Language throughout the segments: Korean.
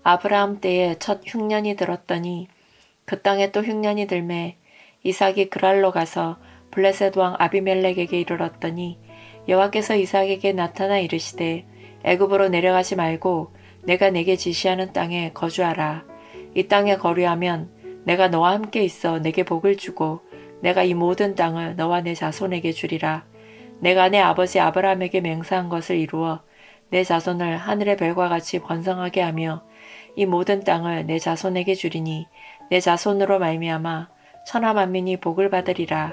아브라함 때에 첫 흉년이 들었더니 그 땅에 또 흉년이 들매 이삭이 그랄로 가서 블레셋 왕 아비멜렉에게 이르렀더니 여호와께서 이삭에게 나타나 이르시되 애굽으로 내려가지 말고 내가 내게 지시하는 땅에 거주하라. 이 땅에 거류하면 내가 너와 함께 있어 내게 복을 주고 내가 이 모든 땅을 너와 내 자손에게 주리라. 내가 내 아버지 아브라함에게 맹세한 것을 이루어 내 자손을 하늘의 별과 같이 번성하게 하며 이 모든 땅을 내 자손에게 주리니 내 자손으로 말미암아 천하 만민이 복을 받으리라.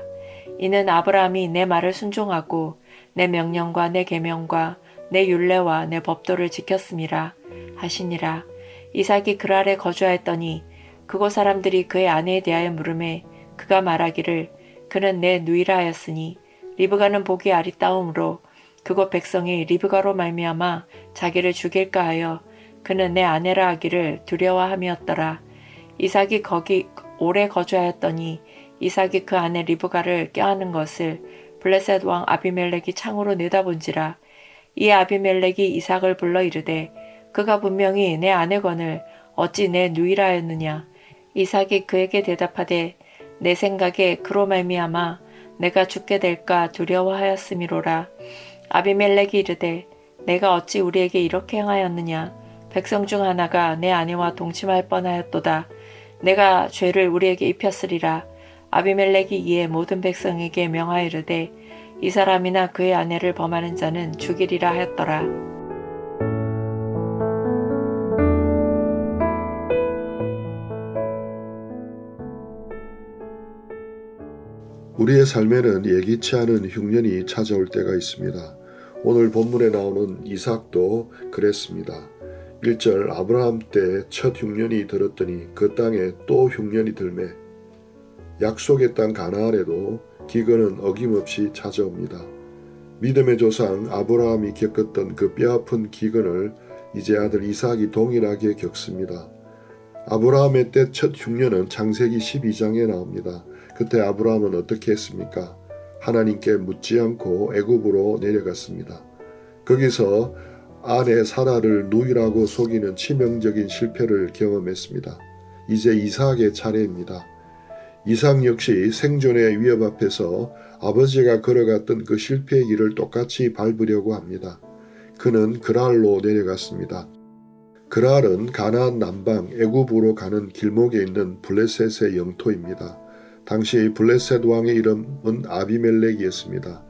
이는 아브라함이 내 말을 순종하고 내 명령과 내 계명과 내 율례와 내 법도를 지켰음이라 하시니라. 이삭이 그랄에 거주하였더니 그곳 사람들이 그의 아내에 대하여 물으매 그가 말하기를 그는 내 누이라 하였으니 리브가는 보기 아리따움으로 그곳 백성이 리브가로 말미암아 자기를 죽일까 하여 그는 내 아내라 하기를 두려워함이었더라. 이삭이 거기 오래 거주하였더니 이삭이 그 아내 리브가를 껴안은 것을 블레셋 왕 아비멜렉이 창으로 내다본지라. 이 아비멜렉이 이삭을 불러 이르되 그가 분명히 내 아내거늘 어찌 내 누이라 하였느냐. 이삭이 그에게 대답하되 내 생각에 그로 말미암아 내가 죽게 될까 두려워하였음이로라. 아비멜렉이 이르되 내가 어찌 우리에게 이렇게 행하였느냐. 백성 중 하나가 내 아내와 동침할 뻔하였도다. 내가 죄를 우리에게 입혔으리라. 아비멜렉이 이에 모든 백성에게 명하여 이르되 이 사람이나 그의 아내를 범하는 자는 죽이리라 하였더라. 우리의 삶에는 예기치 않은 흉년이 찾아올 때가 있습니다. 오늘 본문에 나오는 이삭도 그랬습니다. 1절 아브라함 때 첫 흉년이 들었더니 그 땅에 또 흉년이 들매 약속의 땅 가나안에도 기근은 어김없이 찾아옵니다. 믿음의 조상 아브라함이 겪었던 그 뼈아픈 기근을 이제 아들 이삭이 동일하게 겪습니다. 아브라함의 때 첫 흉년은 창세기 12장에 나옵니다. 그때 아브라함은 어떻게 했습니까? 하나님께 묻지 않고 애굽으로 내려갔습니다. 거기서 아내 사라를 누이라고 속이는 치명적인 실패를 경험했습니다. 이제 이삭의 차례입니다. 이삭 역시 생존의 위협 앞에서 아버지가 걸어갔던 그 실패의 길을 똑같이 밟으려고 합니다. 그는 그랄로 내려갔습니다. 그랄은 가나안 남방 애굽으로 가는 길목에 있는 블레셋의 영토입니다. 당시 블레셋 왕의 이름은 아비멜렉이었습니다.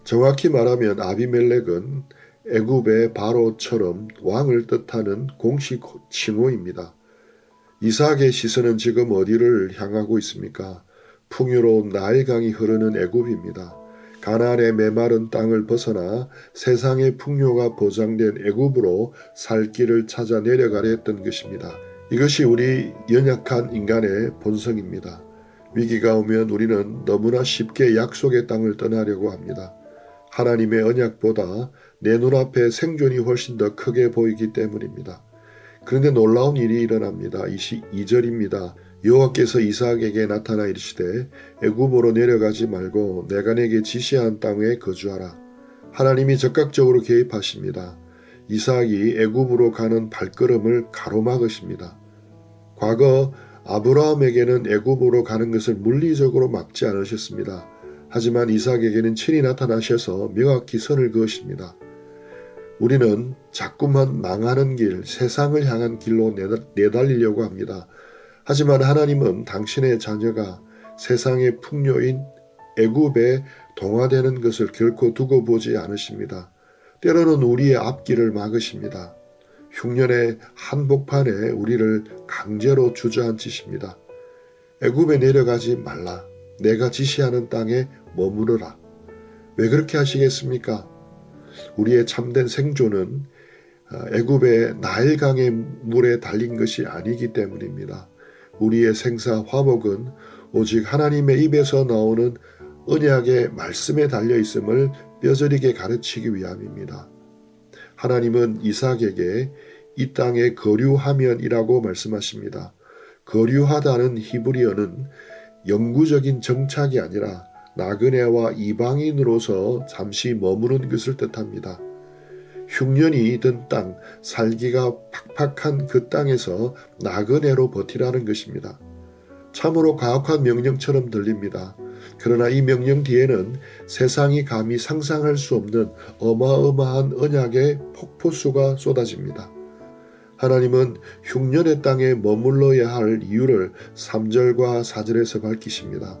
정확히 말하면 아비멜렉은 애굽의 바로처럼 왕을 뜻하는 공식 칭호입니다. 이삭의 시선은 지금 어디를 향하고 있습니까? 풍요로운 나일강이 흐르는 애굽입니다. 가나안의 메마른 땅을 벗어나 세상의 풍요가 보장된 애굽으로 살 길을 찾아 내려가려 했던 것입니다. 이것이 우리 연약한 인간의 본성입니다. 위기가 오면 우리는 너무나 쉽게 약속의 땅을 떠나려고 합니다. 하나님의 언약보다 내 눈앞에 생존이 훨씬 더 크게 보이기 때문입니다. 그런데 놀라운 일이 일어납니다. 2절입니다. 여호와께서 이삭에게 나타나 이르시되 애굽으로 내려가지 말고 내가 내게 지시한 땅에 거주하라. 하나님이 적극적으로 개입하십니다. 이삭이 애굽으로 가는 발걸음을 가로막으십니다. 과거 아브라함에게는 애굽으로 가는 것을 물리적으로 막지 않으셨습니다. 하지만 이삭에게는 친히 나타나셔서 명확히 선을 그으십니다. 우리는 자꾸만 망하는 길, 세상을 향한 길로 내달리려고 합니다. 하지만 하나님은 당신의 자녀가 세상의 풍요인 애굽에 동화되는 것을 결코 두고 보지 않으십니다. 때로는 우리의 앞길을 막으십니다. 흉년의 한복판에 우리를 강제로 주저앉히십니다. 애굽에 내려가지 말라. 내가 지시하는 땅에 머무르라. 왜 그렇게 하시겠습니까? 우리의 참된 생존은 애굽의 나일강의 물에 달린 것이 아니기 때문입니다. 우리의 생사 화복은 오직 하나님의 입에서 나오는 언약의 말씀에 달려 있음을 뼈저리게 가르치기 위함입니다. 하나님은 이삭에게 이 땅에 거류하면이라고 말씀하십니다. 거류하다는 히브리어는 영구적인 정착이 아니라 나그네와 이방인으로서 잠시 머무는 것을 뜻합니다. 흉년이 든 땅, 살기가 팍팍한 그 땅에서 나그네로 버티라는 것입니다. 참으로 가혹한 명령처럼 들립니다. 그러나 이 명령 뒤에는 세상이 감히 상상할 수 없는 어마어마한 언약의 폭포수가 쏟아집니다. 하나님은 흉년의 땅에 머물러야 할 이유를 3절과 4절에서 밝히십니다.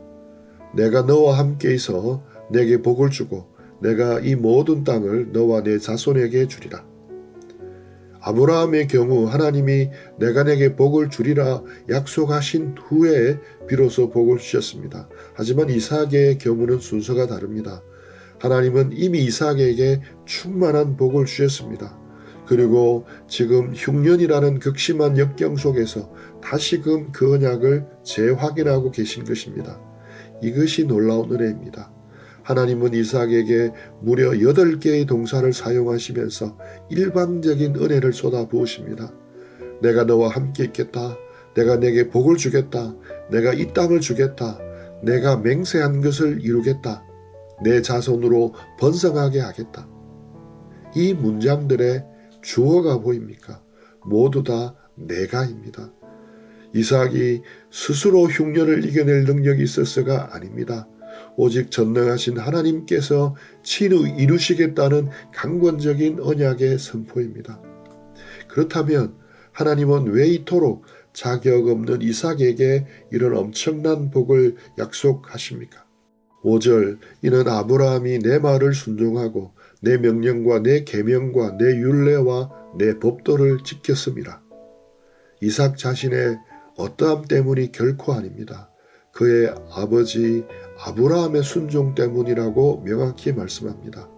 내가 너와 함께 있어 내게 복을 주고 내가 이 모든 땅을 너와 내 자손에게 주리라. 아브라함의 경우 하나님이 내가 내게 복을 주리라 약속하신 후에 비로소 복을 주셨습니다. 하지만 이삭의 경우는 순서가 다릅니다. 하나님은 이미 이삭에게 충만한 복을 주셨습니다. 그리고 지금 흉년이라는 극심한 역경 속에서 다시금 그 언약을 재확인하고 계신 것입니다. 이것이 놀라운 은혜입니다. 하나님은 이삭에게 무려 8개의 동사를 사용하시면서 일방적인 은혜를 쏟아부으십니다. 내가 너와 함께 있겠다. 내가 내게 복을 주겠다. 내가 이 땅을 주겠다. 내가 맹세한 것을 이루겠다. 내 자손으로 번성하게 하겠다. 이 문장들의 주어가 보입니까? 모두 다 내가입니다. 이삭이 스스로 흉년을 이겨낼 능력이 있어서가 아닙니다. 오직 전능하신 하나님께서 친히 이루시겠다는 강권적인 언약의 선포입니다. 그렇다면 하나님은 왜 이토록 자격 없는 이삭에게 이런 엄청난 복을 약속하십니까? 5절 이는 아브라함이 내 말을 순종하고 내 명령과 내 계명과 내 율례와 내 법도를 지켰음이라. 이삭 자신의 어떠함 때문이 결코 아닙니다. 그의 아버지 아브라함의 순종 때문이라고 명확히 말씀합니다.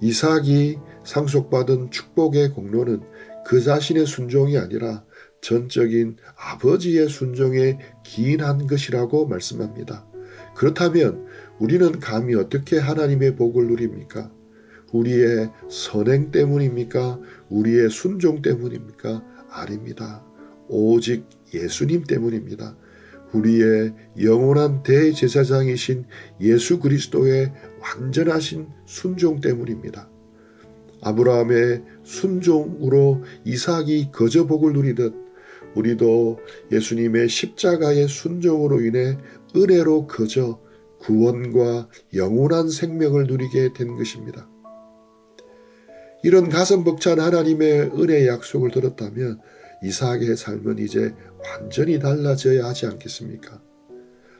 이삭이 상속받은 축복의 공로는 그 자신의 순종이 아니라 전적인 아버지의 순종에 기인한 것이라고 말씀합니다. 그렇다면 우리는 감히 어떻게 하나님의 복을 누립니까? 우리의 선행 때문입니까? 우리의 순종 때문입니까? 아닙니다. 오직 예수님 때문입니다. 우리의 영원한 대제사장이신 예수 그리스도의 완전하신 순종 때문입니다. 아브라함의 순종으로 이삭이 거저 복을 누리듯 우리도 예수님의 십자가의 순종으로 인해 은혜로 거저 구원과 영원한 생명을 누리게 된 것입니다. 이런 가슴 벅찬 하나님의 은혜의 약속을 들었다면 이삭의 삶은 이제 완전히 달라져야 하지 않겠습니까?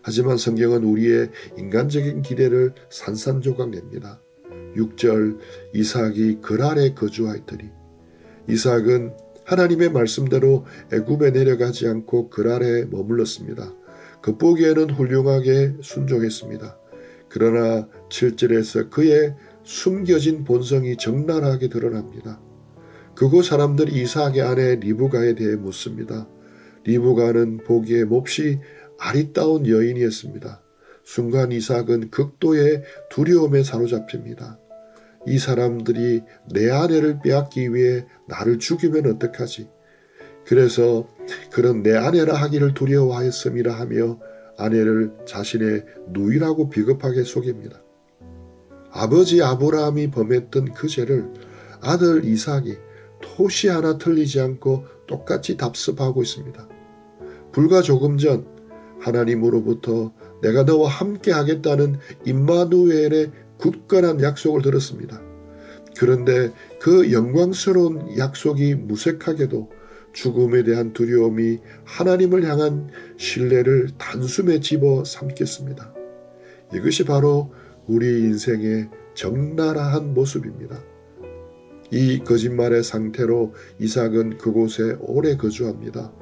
하지만 성경은 우리의 인간적인 기대를 산산조각냅니다. 6절 이삭이 그랄에 거주하였더니 이삭은 하나님의 말씀대로 애굽에 내려가지 않고 그랄에 머물렀습니다. 겉보기에는 훌륭하게 순종했습니다. 그러나 7절에서 그의 숨겨진 본성이 적나라하게 드러납니다. 그곳 사람들이 이삭의 아내 리브가에 대해 묻습니다. 리브가는 보기에 몹시 아리따운 여인이었습니다. 순간 이삭은 극도의 두려움에 사로잡힙니다. 이 사람들이 내 아내를 빼앗기 위해 나를 죽이면 어떡하지? 그래서 그런 내 아내라 하기를 두려워하였음이라 하며 아내를 자신의 누이라고 비겁하게 속입니다. 아버지 아브라함이 범했던 그 죄를 아들 이삭이 토시 하나 틀리지 않고 똑같이 답습하고 있습니다. 불과 조금 전 하나님으로부터 내가 너와 함께 하겠다는 임마누엘의 굳건한 약속을 들었습니다. 그런데 그 영광스러운 약속이 무색하게도 죽음에 대한 두려움이 하나님을 향한 신뢰를 단숨에 집어 삼켰습니다. 이것이 바로 우리 인생의 적나라한 모습입니다. 이 거짓말의 상태로 이삭은 그곳에 오래 거주합니다.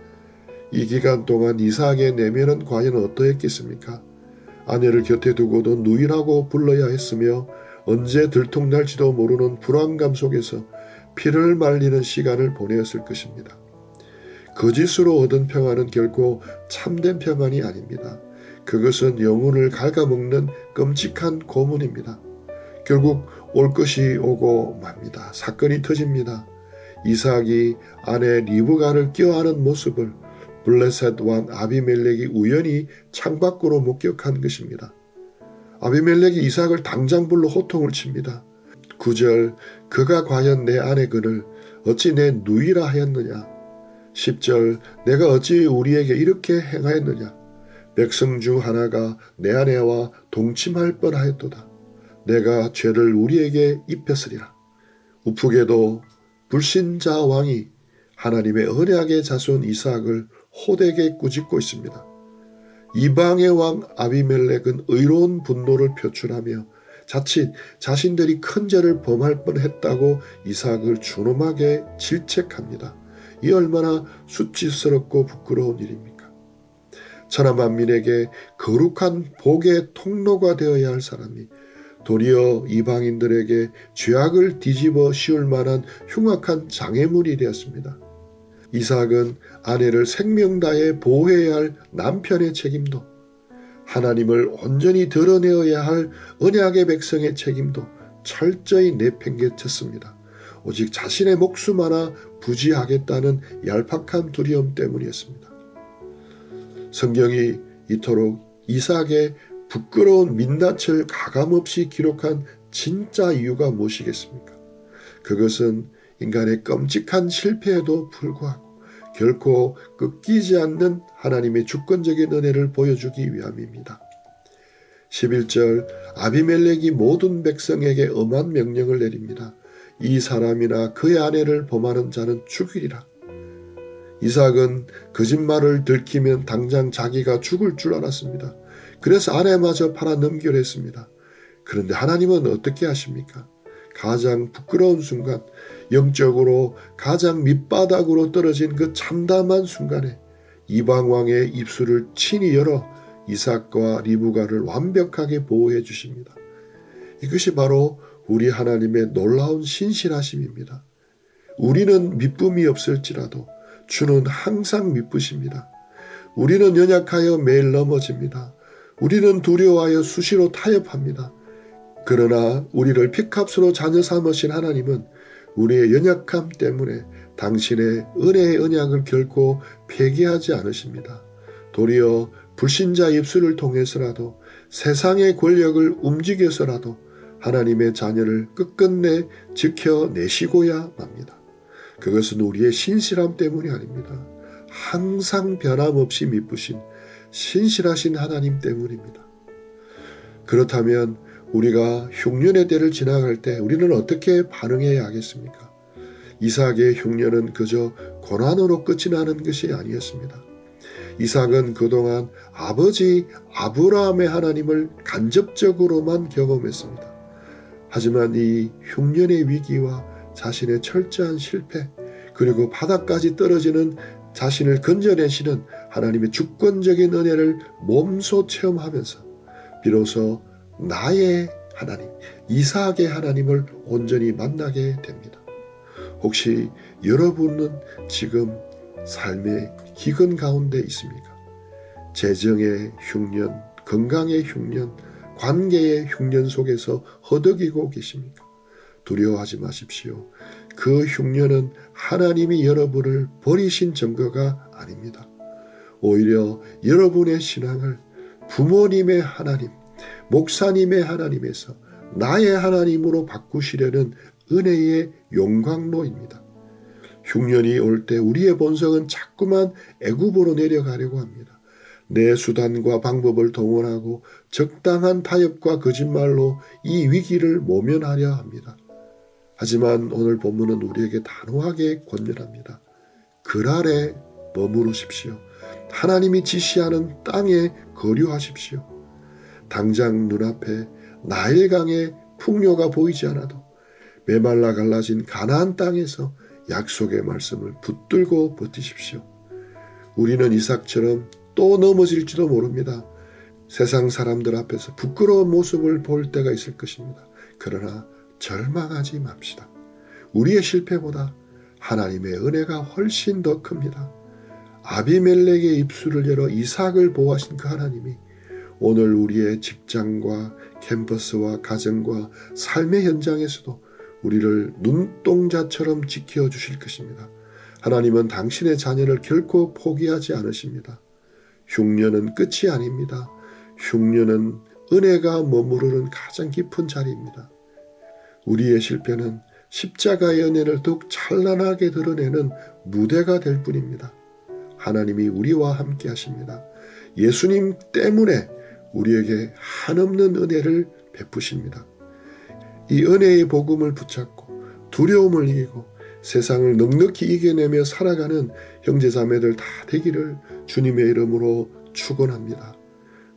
이 기간 동안 이삭의 내면은 과연 어떠했겠습니까? 아내를 곁에 두고도 누이라고 불러야 했으며 언제 들통날지도 모르는 불안감 속에서 피를 말리는 시간을 보내었을 것입니다. 거짓으로 얻은 평안은 결코 참된 평안이 아닙니다. 그것은 영혼을 갉아먹는 끔찍한 고문입니다. 결국 올 것이 오고 맙니다. 사건이 터집니다. 이삭이 아내 리브가를 껴안은 모습을 블레셋 왕 아비멜렉이 우연히 창밖으로 목격한 것입니다. 아비멜렉이 이삭을 당장 불러 호통을 칩니다. 9절 그가 과연 내 아내 그를 어찌 내 누이라 하였느냐. 10절 내가 어찌 우리에게 이렇게 행하였느냐. 백성 중 하나가 내 아내와 동침할 뻔하였도다. 내가 죄를 우리에게 입혔으리라. 우프게도 불신자 왕이 하나님의 언약의 자손 이삭을 호되게 꾸짖고 있습니다. 이방의 왕 아비멜렉은 의로운 분노를 표출하며 자칫 자신들이 큰 죄를 범할 뻔했다고 이삭을 준엄하게 질책합니다. 이 얼마나 수치스럽고 부끄러운 일입니까? 천하 만민에게 거룩한 복의 통로가 되어야 할 사람이 도리어 이방인들에게 죄악을 뒤집어 씌울 만한 흉악한 장애물이 되었습니다. 이삭은 아내를 생명 다해 보호해야 할 남편의 책임도, 하나님을 온전히 드러내어야 할 언약의 백성의 책임도 철저히 내팽개쳤습니다. 오직 자신의 목숨 하나 부지하겠다는 얄팍한 두려움 때문이었습니다. 성경이 이토록 이삭의 부끄러운 민낯을 가감없이 기록한 진짜 이유가 무엇이겠습니까? 그것은 인간의 끔찍한 실패에도 불구하고 결코 꺾이지 않는 하나님의 주권적인 은혜를 보여주기 위함입니다. 11절 아비멜렉이 모든 백성에게 엄한 명령을 내립니다. 이 사람이나 그의 아내를 범하는 자는 죽이리라. 이삭은 거짓말을 들키면 당장 자기가 죽을 줄 알았습니다. 그래서 아내마저 팔아 넘기려 했습니다. 그런데 하나님은 어떻게 하십니까? 가장 부끄러운 순간, 영적으로 가장 밑바닥으로 떨어진 그 참담한 순간에 이방왕의 입술을 친히 열어 이삭과 리브가를 완벽하게 보호해 주십니다. 이것이 바로 우리 하나님의 놀라운 신실하심입니다. 우리는 미쁨이 없을지라도 주는 항상 미쁘십니다. 우리는 연약하여 매일 넘어집니다. 우리는 두려워하여 수시로 타협합니다. 그러나 우리를 피값으로 자녀 삼으신 하나님은 우리의 연약함 때문에 당신의 은혜의 언약을 결코 폐기하지 않으십니다. 도리어 불신자 입술을 통해서라도 세상의 권력을 움직여서라도 하나님의 자녀를 끝끝내 지켜내시고야 맙니다. 그것은 우리의 신실함 때문이 아닙니다. 항상 변함없이 미쁘신 신실하신 하나님 때문입니다. 그렇다면 우리가 흉년의 때를 지나갈 때 우리는 어떻게 반응해야 하겠습니까? 이삭의 흉년은 그저 고난으로 끝이 나는 것이 아니었습니다. 이삭은 그동안 아버지 아브라함의 하나님을 간접적으로만 경험했습니다. 하지만 이 흉년의 위기와 자신의 철저한 실패, 그리고 바닥까지 떨어지는 자신을 건져내시는 하나님의 주권적인 은혜를 몸소 체험하면서 비로소 나의 하나님, 이삭의 하나님을 온전히 만나게 됩니다. 혹시 여러분은 지금 삶의 기근 가운데 있습니까? 재정의 흉년, 건강의 흉년, 관계의 흉년 속에서 허덕이고 계십니까? 두려워하지 마십시오. 그 흉년은 하나님이 여러분을 버리신 증거가 아닙니다. 오히려 여러분의 신앙을 부모님의 하나님, 목사님의 하나님에서 나의 하나님으로 바꾸시려는 은혜의 용광로입니다. 흉년이 올 때 우리의 본성은 자꾸만 애굽으로 내려가려고 합니다. 내 수단과 방법을 동원하고 적당한 타협과 거짓말로 이 위기를 모면하려 합니다. 하지만 오늘 본문은 우리에게 단호하게 권면합니다. 글 아래 머무르십시오. 하나님이 지시하는 땅에 거류하십시오. 당장 눈앞에 나일강의 풍요가 보이지 않아도 메말라 갈라진 가나안 땅에서 약속의 말씀을 붙들고 버티십시오. 우리는 이삭처럼 또 넘어질지도 모릅니다. 세상 사람들 앞에서 부끄러운 모습을 볼 때가 있을 것입니다. 그러나 절망하지 맙시다. 우리의 실패보다 하나님의 은혜가 훨씬 더 큽니다. 아비멜렉의 입술을 열어 이삭을 보호하신 그 하나님이 오늘 우리의 직장과 캠퍼스와 가정과 삶의 현장에서도 우리를 눈동자처럼 지켜주실 것입니다. 하나님은 당신의 자녀를 결코 포기하지 않으십니다. 흉년은 끝이 아닙니다. 흉년은 은혜가 머무르는 가장 깊은 자리입니다. 우리의 실패는 십자가의 은혜를 더욱 찬란하게 드러내는 무대가 될 뿐입니다. 하나님이 우리와 함께 하십니다. 예수님 때문에 우리에게 한없는 은혜를 베푸십니다. 이 은혜의 복음을 붙잡고 두려움을 이기고 세상을 넉넉히 이겨내며 살아가는 형제자매들 다 되기를 주님의 이름으로 축원합니다.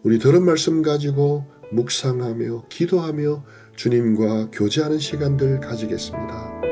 우리 들은 말씀 가지고 묵상하며 기도하며 주님과 교제하는 시간들 가지겠습니다.